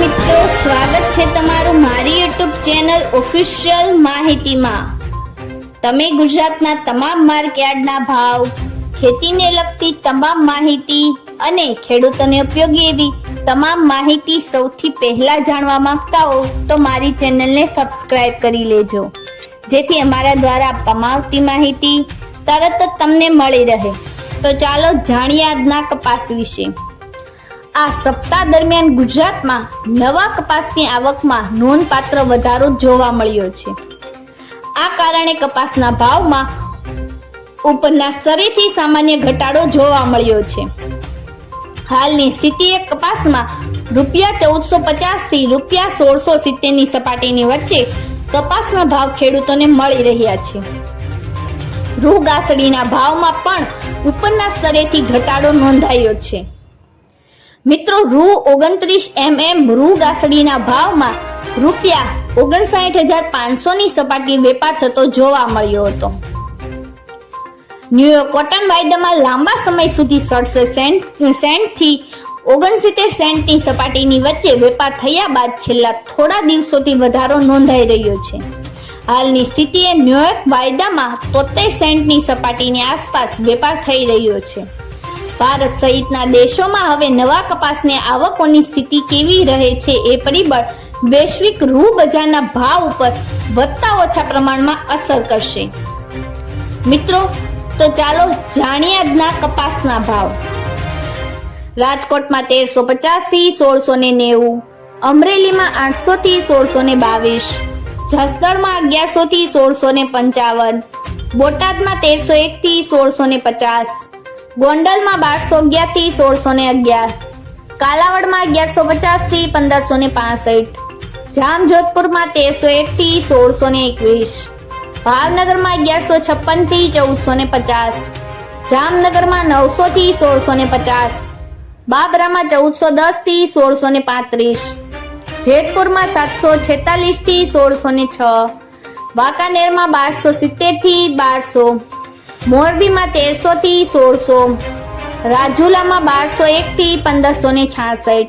મિત્રો, સ્વાગત છે તમારું મારી યુટ્યુબ ચેનલ ઓફિશિયલ માહિતીમાં। તમે ગુજરાતના તમામ માર્કેટના ભાવ, ખેતીને લગતી તમામ માહિતી અને ખેડૂતોને ઉપયોગી એવી તમામ માહિતી સૌથી પહેલા જાણવા માંગતા હો તો મારી ચેનલને સબસ્ક્રાઇબ કરી લેજો, જેથી અમારા દ્વારા આપવામાં આવતી માહિતી તરત જ તમને મળી રહે। તો ચાલો જાણીએ આજના કપાસ વિશે। આ સપ્તાહ દરમિયાન ગુજરાતમાં નવા કપાસની આવકમાં નોંધપાત્ર વધારો જોવા મળ્યો છે। આ કારણે કપાસના ભાવમાં ઉપરના સ્તરેથી સામાન્ય ઘટાડો જોવા મળ્યો છે। હાલની સ્થિતિએ કપાસમાં ₹1450 થી ₹1670 ની સપાટીની વચ્ચે કપાસના ભાવ ખેડૂતોને મળી રહ્યા છે। રૂ ગાસડીના ભાવમાં પણ ઉપરના સ્તરેથી ઘટાડો નોંધાયો છે। મિત્રો, ₹29 રૂ ગાસડીના ભાવમાં ₹59,500 ની સપાટી વેપાર થતો જોવા મળ્યો હતો। ન્યૂયોર્ક કોટન વાયદામાં લાંબા સમય સુધી 67 સેન્ટથી 69 સેન્ટની સપાટીની વચ્ચે વેપાર થયા બાદ છેલ્લા થોડા દિવસોથી વધારો નોંધાઈ રહ્યો છે। હાલની સ્થિતિએ ન્યૂયોર્ક વાયદામાં 73 સેન્ટની સપાટીની આસપાસ વેપાર થઈ રહ્યો છે। ભારત સહિતના દેશોમાં હવે નવા કપાસની આવકોની સ્થિતિ કેવી રહે છે એ પરિબળ વૈશ્વિક રૂ બજારના ભાવ ઉપર વધતા ઓછા પ્રમાણમાં અસર કરશે। મિત્રો, તો ચાલો જાણીએ આજના કપાસના ભાવ। રાજકોટમાં 1350 થી 1690, અમરેલીમાં 800 થી 1622, જસદણમાં 1100 થી 1655, બોટાદમાં 1301 થી 1650, ગોંડલમાં 1211 થી 1611, કાલાવડમાં 1150 થી 1565, જામજોધપુરમાં 1301 થી 1621, ભાવનગરમાં 1156 થી 1450, જામનગરમાં 900 થી 1650, બાબરામાં 1410 થી 1635, જેતપુરમાં 746 થી 1606, વાંકાનેરમાં 1270 થી 1200, મોરબીમાં 1300 થી 1600, રાજુલામાં 1201 થી 1566,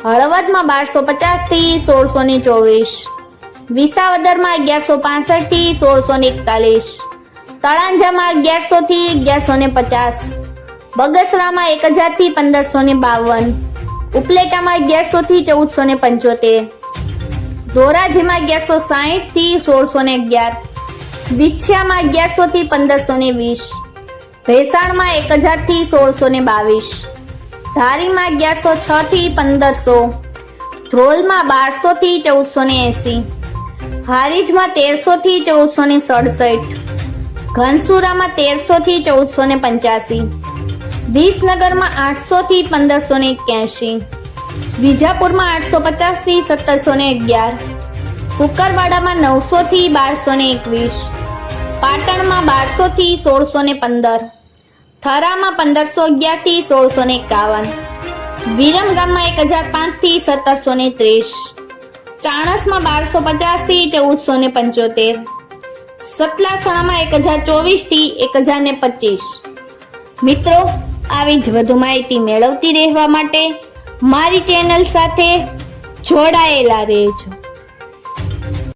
હળવદમાં 1250 થી 1624, વિસાવદરમાં 1165 થી 1641, તળાંજામાં 1100 થી 1150, બગસરામાં 1000 થી 1552, ઉપલેટામાં 1100 થી 1475, ધોરાજીમાં 1160 થી 1611, વિછિયામાં 1100 થી 1520, ભેસાણમાં 1000 થી 1622, ધારીમાં 1106 થી 1500, ધ્રોલમાં 1200 થી 1480, હારીજમાં 1300 થી 1467, ઘનસુરામાં 1300 થી 1485, વિસનગરમાં 800 થી 1581, વિજાપુરમાં 850 થી 1711, કુકરવાડામાં 900 થી 1221, પાટણમાં 1200 થી 1615, થરામાં 1511 થી 1651, વિરમગામમાં 1005 થી 1730, ચાણસમાં 1250 થી 1475, સતલાસણામાં 1024 થી 1025। મિત્રો, આવી જ વધુ માહિતી મેળવતી રહેવા માટે મારી ચેનલ સાથે જોડાયેલા રહેજો।